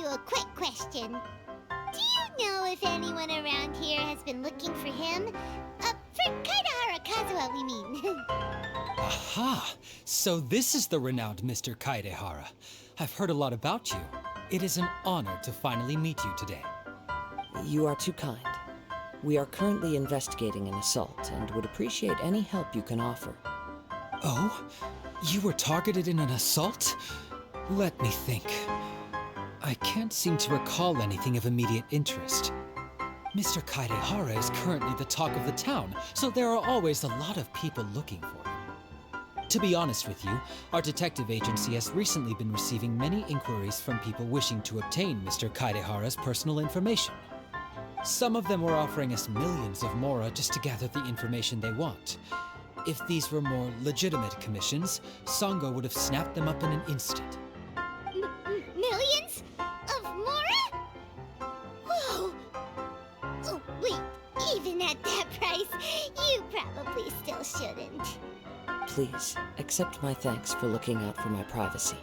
you a quick question. Do you know if anyone around here has been looking for him? For Kaedehara Kazuha, we mean. Aha! So this is the renowned Mr. Kaedehara. I've heard a lot about you. It is an honor to finally meet you today. You are too kind. We are currently investigating an assault and would appreciate any help you can offer. Oh? You were targeted in an assault? Let me think. I can't seem to recall anything of immediate interest. Mr. Kaedehara is currently the talk of the town, so there are always a lot of people looking for him. To be honest with you, our detective agency has recently been receiving many inquiries from people wishing to obtain Mr. Kaedehara's personal information. Some of them were offering us millions of mora just to gather the information they want. If these were more legitimate commissions, Sango would have snapped them up in an instant. Millions? Of mora? Whoa! Oh, wait, even at that price, you probably still shouldn't. Please, accept my thanks for looking out for my privacy.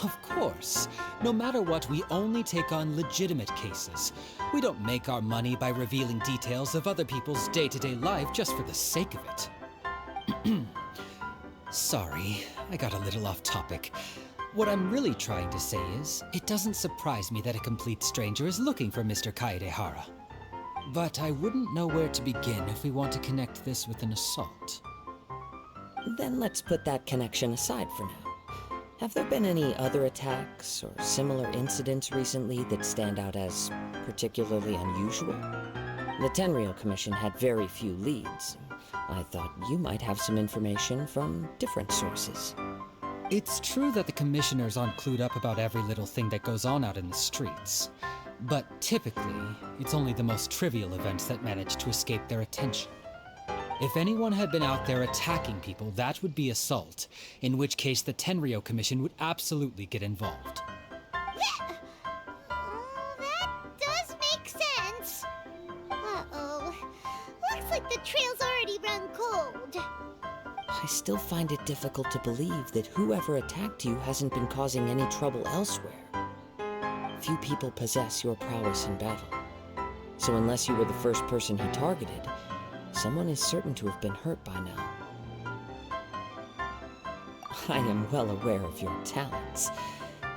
Of course. No matter what, we only take on legitimate cases. We don't make our money by revealing details of other people's day-to-day life just for the sake of it. Sorry, I got a little off topic. What I'm really trying to say is, it doesn't surprise me that a complete stranger is looking for Mr. Kaedehara. But I wouldn't know where to begin if we want to connect this with an assault. Then let's put that connection aside for now. Have there been any other attacks or similar incidents recently that stand out as particularly unusual? The Tenryou Commission had very few leads. I thought you might have some information from different sources. It's true that the commissioners aren't clued up about every little thing that goes on out in the streets. But typically, it's only the most trivial events that manage to escape their attention. If anyone had been out there attacking people, that would be assault, in which case the Tenryou Commission would absolutely get involved. That does make sense. Uh-oh. Looks like the trail's already run cold. I still find it difficult to believe that whoever attacked you hasn't been causing any trouble elsewhere. Few people possess your prowess in battle. So unless you were the first person he targeted, someone is certain to have been hurt by now. I am well aware of your talents.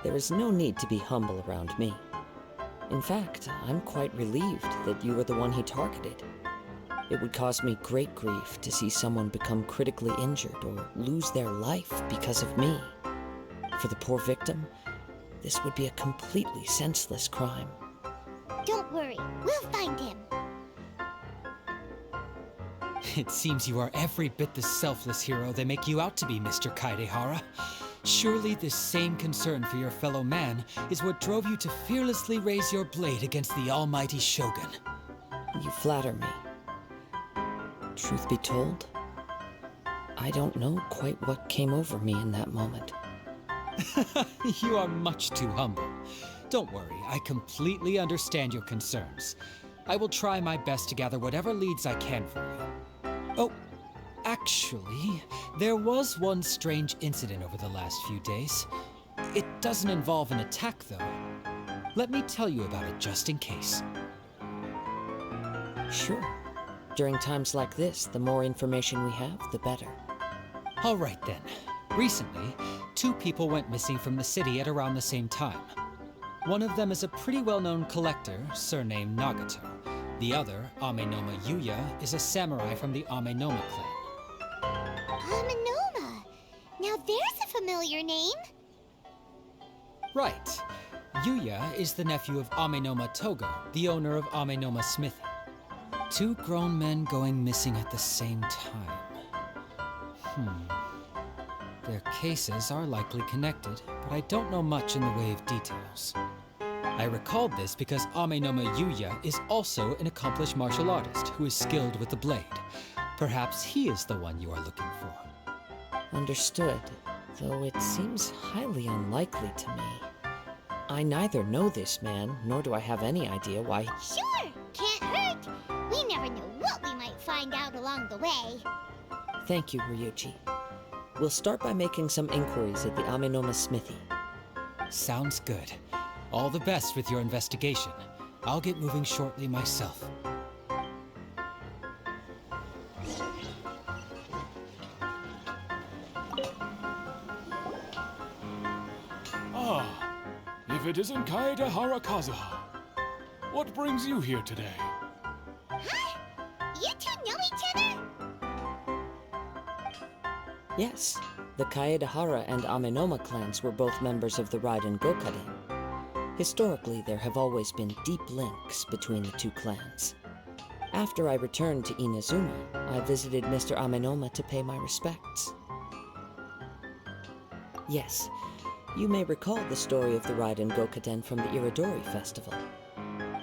There is no need to be humble around me. In fact, I'm quite relieved that you were the one he targeted. It would cause me great grief to see someone become critically injured or lose their life because of me. For the poor victim, this would be a completely senseless crime. Don't worry, we'll find him. It seems you are every bit the selfless hero they make you out to be, Mr. Kaedehara. Surely this same concern for your fellow man is what drove you to fearlessly raise your blade against the almighty Shogun. You flatter me. Truth be told, I don't know quite what came over me in that moment. You are much too humble. Don't worry, I completely understand your concerns. I will try my best to gather whatever leads I can for you. Oh, actually, there was one strange incident over the last few days. It doesn't involve an attack, though. Let me tell you about it just in case. Sure. During times like this, the more information we have, the better. All right then. Recently, 2 people went missing from the city at around the same time. One of them is a pretty well-known collector, surnamed Nagato. The other, Amenoma Yuya, is a samurai from the Amenoma clan. Amenoma! Now there's a familiar name. Right. Yuya is the nephew of Amenoma Togo, the owner of Amenoma Smithy. 2 grown men going missing at the same time. Their cases are likely connected, but I don't know much in the way of details. I recalled this because Amenoma Yuya is also an accomplished martial artist who is skilled with the blade. Perhaps he is the one you are looking for. Understood, though it seems highly unlikely to me. I neither know this man, nor do I have any idea why. Sure, can't hurt. We never know what we might find out along the way. Thank you, Ryuji. We'll start by making some inquiries at the Amenoma Smithy. Sounds good. All the best with your investigation. I'll get moving shortly myself. Ah, if it isn't Kaedehara Kazuha. What brings you here today? Huh? You two know each other? Yes, the Kaedehara and Amenoma clans were both members of the Raiden Gokaden. Historically, there have always been deep links between the two clans. After I returned to Inazuma, I visited Mr. Amenoma to pay my respects. Yes, you may recall the story of the Raiden Gokaden from the Iridori Festival.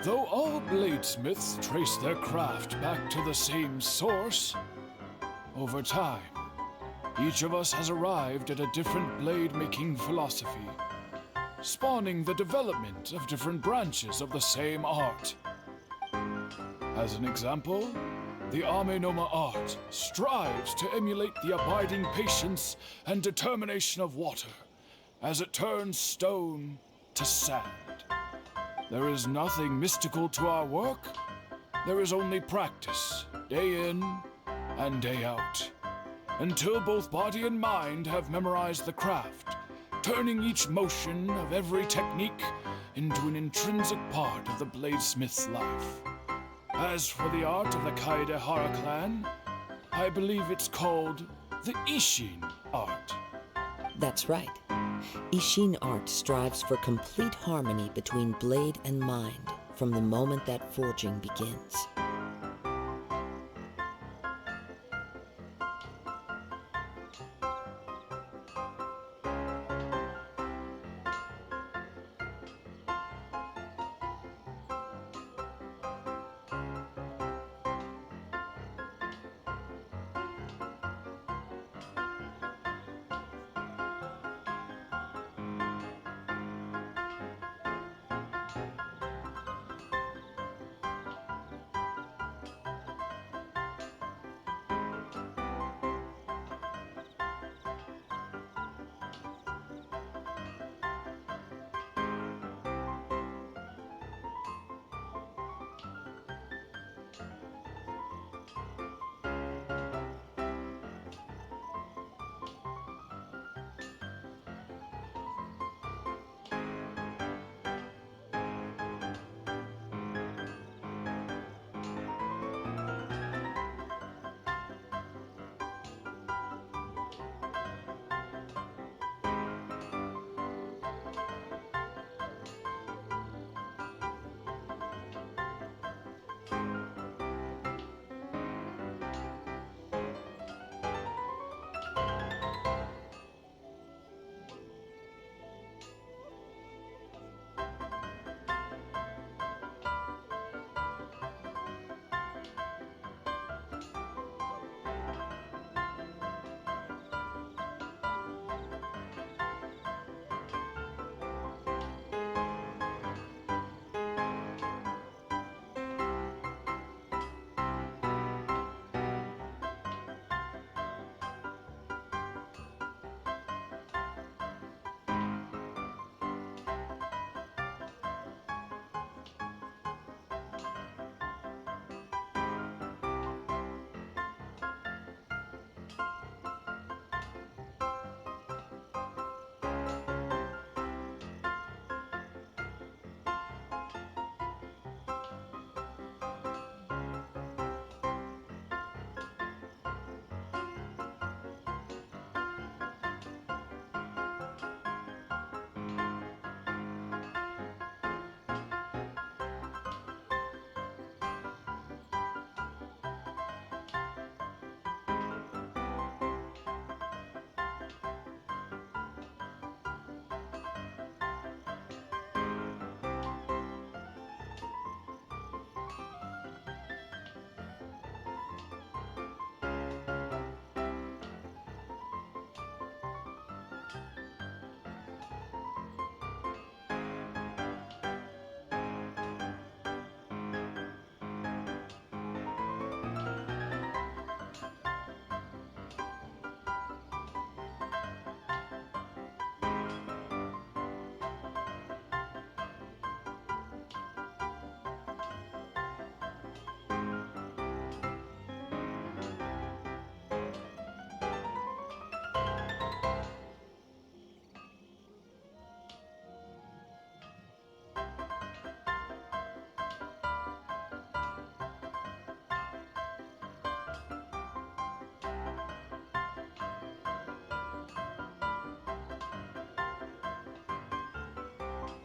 Though all bladesmiths trace their craft back to the same source, over time, each of us has arrived at a different blade-making philosophy, spawning the development of different branches of the same art. As an example, the Amenoma art strives to emulate the abiding patience and determination of water as it turns stone to sand. There is nothing mystical to our work. There is only practice, day in and day out, until both body and mind have memorized the craft, turning each motion of every technique into an intrinsic part of the bladesmith's life. As for the art of the Kaedehara clan, I believe it's called the Ishin art. That's right. Ishin art strives for complete harmony between blade and mind from the moment that forging begins.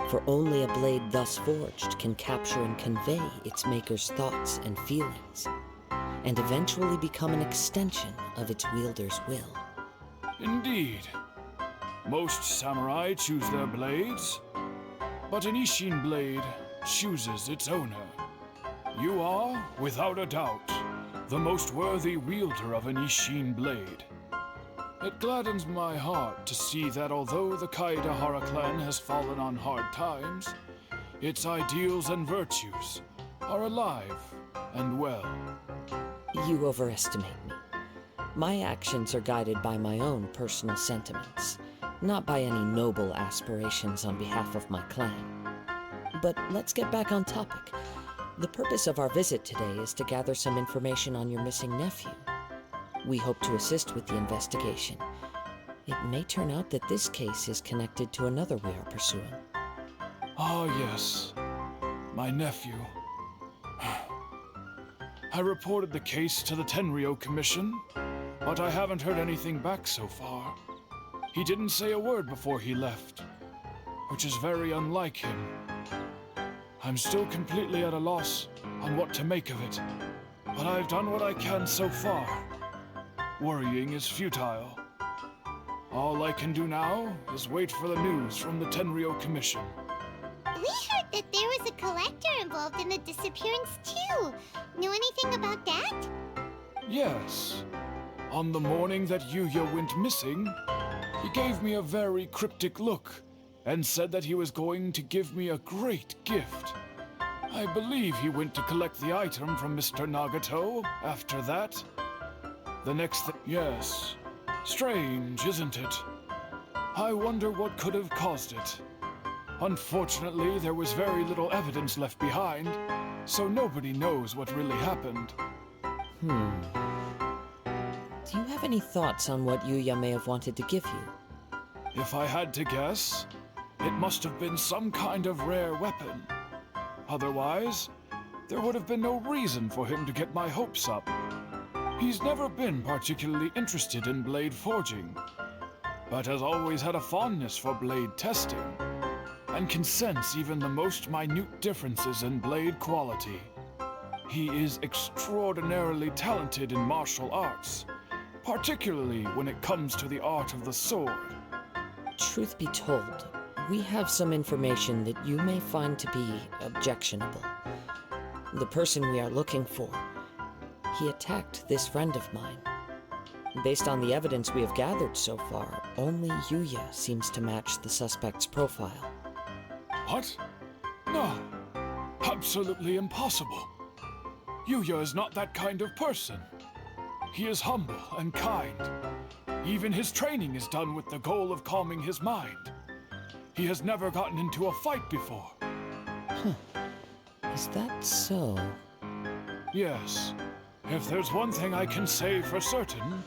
For only a blade thus forged can capture and convey its maker's thoughts and feelings, and eventually become an extension of its wielder's will. Indeed. Most samurai choose their blades, but an Ishin blade chooses its owner. You are, without a doubt, the most worthy wielder of an Ishin blade. It gladdens my heart to see that although the Kaedehara clan has fallen on hard times, its ideals and virtues are alive and well. You overestimate me. My actions are guided by my own personal sentiments, not by any noble aspirations on behalf of my clan. But let's get back on topic. The purpose of our visit today is to gather some information on your missing nephew. We hope to assist with the investigation. It may turn out that this case is connected to another we are pursuing. Ah, yes. My nephew. I reported the case to the Tenryou Commission, but I haven't heard anything back so far. He didn't say a word before he left, which is very unlike him. I'm still completely at a loss on what to make of it, but I've done what I can so far. Worrying is futile. All I can do now is wait for the news from the Tenryou Commission. We heard that there was a collector involved in the disappearance too. Know anything about that? Yes. On the morning that Yuya went missing, he gave me a very cryptic look and said that he was going to give me a great gift. I believe he went to collect the item from Mr. Nagato after that. The next thing... Yes. Strange, isn't it? I wonder what could have caused it. Unfortunately, there was very little evidence left behind, so nobody knows what really happened. Do you have any thoughts on what Yuya may have wanted to give you? If I had to guess, it must have been some kind of rare weapon. Otherwise, there would have been no reason for him to get my hopes up. He's never been particularly interested in blade forging, but has always had a fondness for blade testing, and can sense even the most minute differences in blade quality. He is extraordinarily talented in martial arts, particularly when it comes to the art of the sword. Truth be told, we have some information that you may find to be objectionable. The person we are looking for, he attacked this friend of mine. Based on the evidence we have gathered so far, only Yuya seems to match the suspect's profile. What? No. Absolutely impossible. Yuya is not that kind of person. He is humble and kind. Even his training is done with the goal of calming his mind. He has never gotten into a fight before. Is that so? Yes. If there's one thing I can say for certain,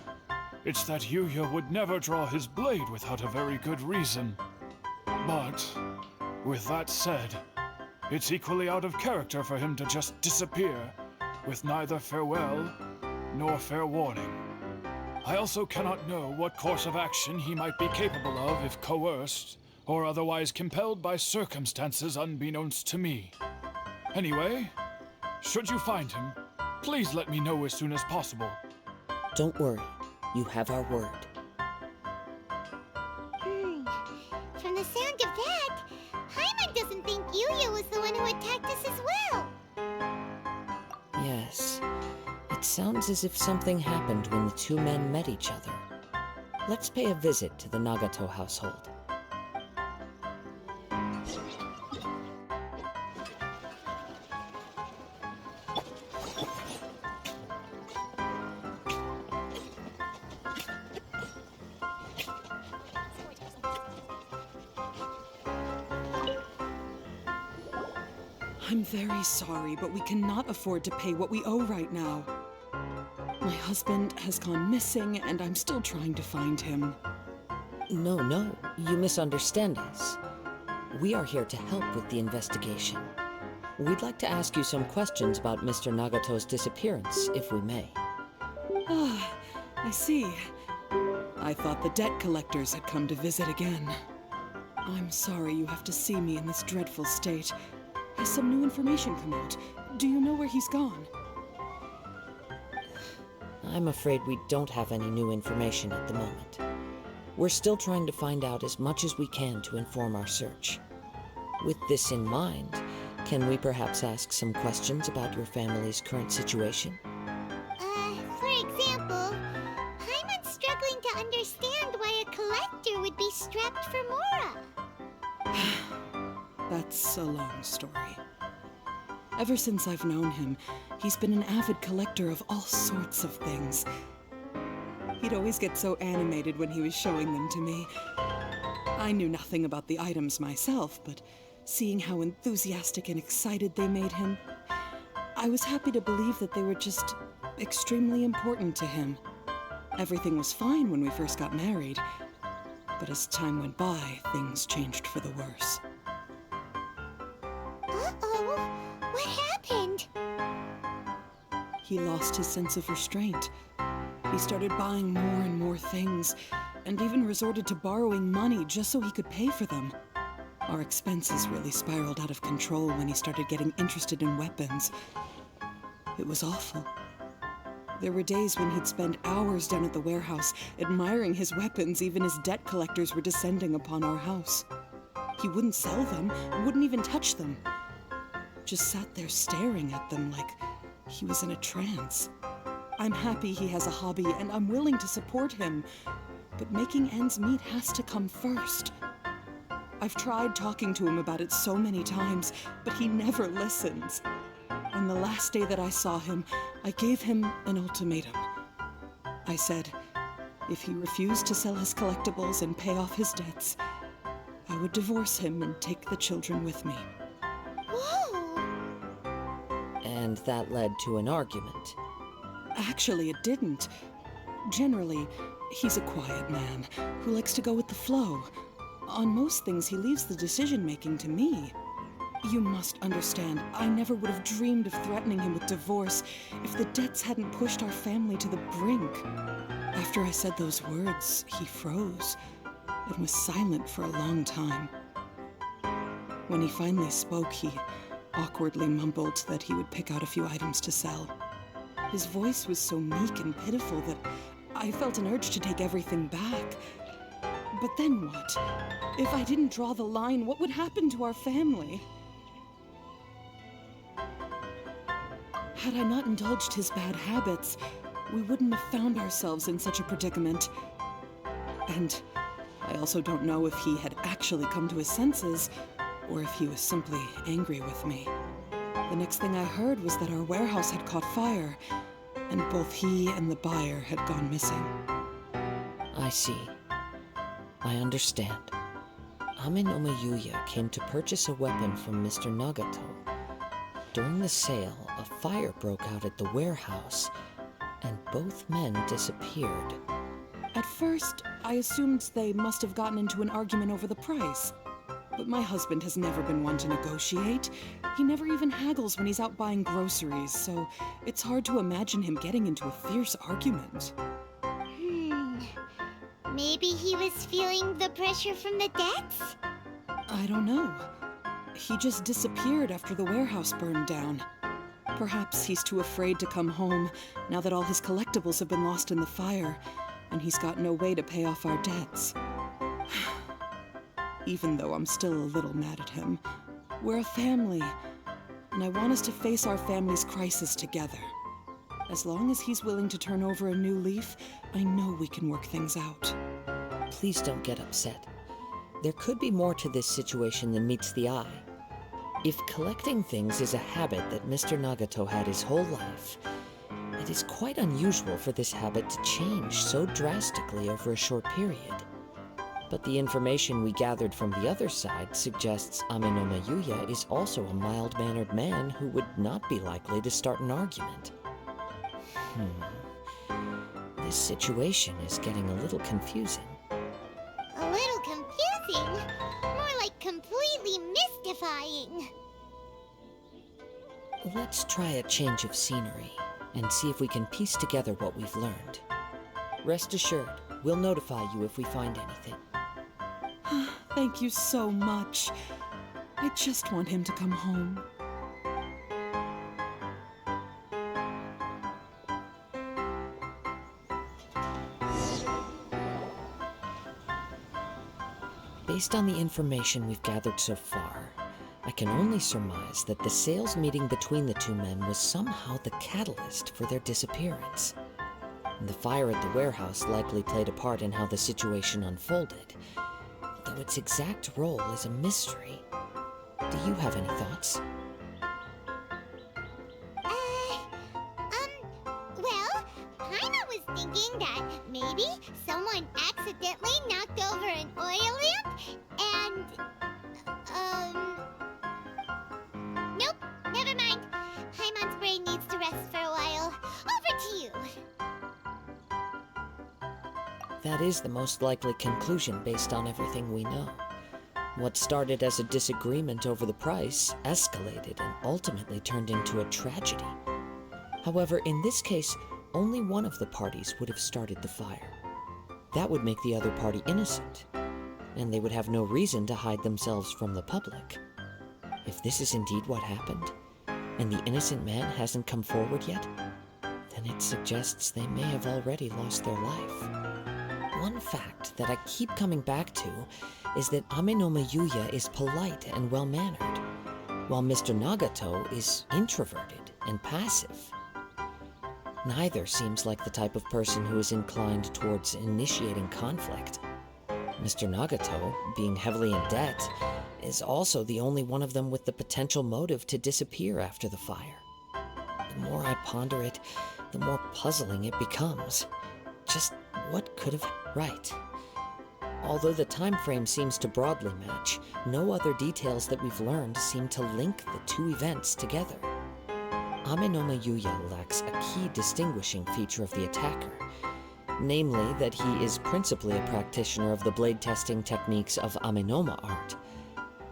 it's that Yuya would never draw his blade without a very good reason. But, with that said, it's equally out of character for him to just disappear, with neither farewell nor fair warning. I also cannot know what course of action he might be capable of if coerced, or otherwise compelled by circumstances unbeknownst to me. Anyway, should you find him, please let me know as soon as possible. Don't worry, you have our word. From the sound of that, Paimon doesn't think Yuya was the one who attacked us as well. Yes, it sounds as if something happened when the two men met each other. Let's pay a visit to the Nagato household. I'm very sorry, but we cannot afford to pay what we owe right now. My husband has gone missing, and I'm still trying to find him. No, you misunderstand us. We are here to help with the investigation. We'd like to ask you some questions about Mr. Nagato's disappearance, if we may. Ah, I see. I thought the debt collectors had come to visit again. I'm sorry you have to see me in this dreadful state. Has some new information come out? Do you know where he's gone? I'm afraid we don't have any new information at the moment. We're still trying to find out as much as we can to inform our search. With this in mind, can we perhaps ask some questions about your family's current situation? For example, Paimon's struggling to understand why a collector would be strapped for Mora. That's a long story. Ever since I've known him, he's been an avid collector of all sorts of things. He'd always get so animated when he was showing them to me. I knew nothing about the items myself, but seeing how enthusiastic and excited they made him, I was happy to believe that they were just extremely important to him. Everything was fine when we first got married, but as time went by, things changed for the worse. Uh-oh, what happened? He lost his sense of restraint. He started buying more and more things, and even resorted to borrowing money just so he could pay for them. Our expenses really spiraled out of control when he started getting interested in weapons. It was awful. There were days when he'd spend hours down at the warehouse, admiring his weapons even as debt collectors were descending upon our house. He wouldn't sell them, wouldn't even touch them. Just sat there staring at them like he was in a trance. I'm happy he has a hobby, and I'm willing to support him, but making ends meet has to come first. I've tried talking to him about it so many times, but he never listens. On the last day that I saw him, I gave him an ultimatum. I said, if he refused to sell his collectibles and pay off his debts, I would divorce him and take the children with me. Whoa! And that led to an argument. Actually, it didn't. Generally, he's a quiet man who likes to go with the flow. On most things, he leaves the decision-making to me. You must understand, I never would have dreamed of threatening him with divorce if the debts hadn't pushed our family to the brink. After I said those words, he froze and was silent for a long time. When he finally spoke, he awkwardly mumbled that he would pick out a few items to sell. His voice was so meek and pitiful that I felt an urge to take everything back. But then what? If I didn't draw the line, what would happen to our family? Had I not indulged his bad habits, we wouldn't have found ourselves in such a predicament. And I also don't know if he had actually come to his senses, or if he was simply angry with me. The next thing I heard was that our warehouse had caught fire, and both he and the buyer had gone missing. I see. I understand. Aminoma Yuya came to purchase a weapon from Mr. Nagato. During the sale, a fire broke out at the warehouse, and both men disappeared. At first, I assumed they must have gotten into an argument over the price. But my husband has never been one to negotiate. He never even haggles when he's out buying groceries, so it's hard to imagine him getting into a fierce argument. Maybe he was feeling the pressure from the debts? I don't know. He just disappeared after the warehouse burned down. Perhaps he's too afraid to come home now that all his collectibles have been lost in the fire, and he's got no way to pay off our debts. Even though I'm still a little mad at him, we're a family, and I want us to face our family's crisis together. As long as he's willing to turn over a new leaf, I know we can work things out. Please don't get upset. There could be more to this situation than meets the eye. If collecting things is a habit that Mr. Nagato had his whole life, it is quite unusual for this habit to change so drastically over a short period. But the information we gathered from the other side suggests Aminoma Yuya is also a mild-mannered man who would not be likely to start an argument. This situation is getting a little confusing. A little confusing? More like completely mystifying. Let's try a change of scenery and see if we can piece together what we've learned. Rest assured, we'll notify you if we find anything. Thank you so much. I just want him to come home. Based on the information we've gathered so far, I can only surmise that the sales meeting between the two men was somehow the catalyst for their disappearance. And the fire at the warehouse likely played a part in how the situation unfolded, though its exact role is a mystery. Do you have any thoughts? Well, Paimon was thinking that maybe someone accidentally knocked over an oil lamp and, nope, never mind. Paimon's brain needs to rest for a while. Over to you. That is the most likely conclusion based on everything we know. What started as a disagreement over the price escalated and ultimately turned into a tragedy. However, in this case, only one of the parties would have started the fire. That would make the other party innocent, and they would have no reason to hide themselves from the public. If this is indeed what happened, and the innocent man hasn't come forward yet, then it suggests they may have already lost their life. One fact that I keep coming back to is that Amenoma Yuya is polite and well-mannered, while Mr. Nagato is introverted and passive. Neither seems like the type of person who is inclined towards initiating conflict. Mr. Nagato, being heavily in debt, is also the only one of them with the potential motive to disappear after the fire. The more I ponder it, the more puzzling it becomes. Just what could have... Right. Although the time frame seems to broadly match, no other details that we've learned seem to link the two events together. Amenoma Yuya lacks a key distinguishing feature of the attacker, namely that he is principally a practitioner of the blade testing techniques of Amenoma art,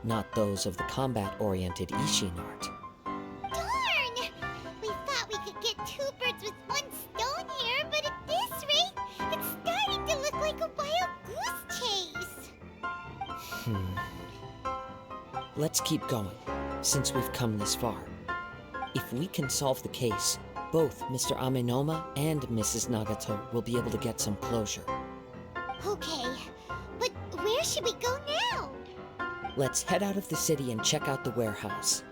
not those of the combat-oriented Ishin art. Darn! We thought we could get two birds with one stone here, but at this rate, it's starting to look like a wild goose chase. Let's keep going, since we've come this far. If we can solve the case, both Mr. Amenoma and Mrs. Nagato will be able to get some closure. Okay, but where should we go now? Let's head out of the city and check out the warehouse.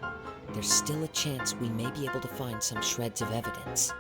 There's still a chance we may be able to find some shreds of evidence.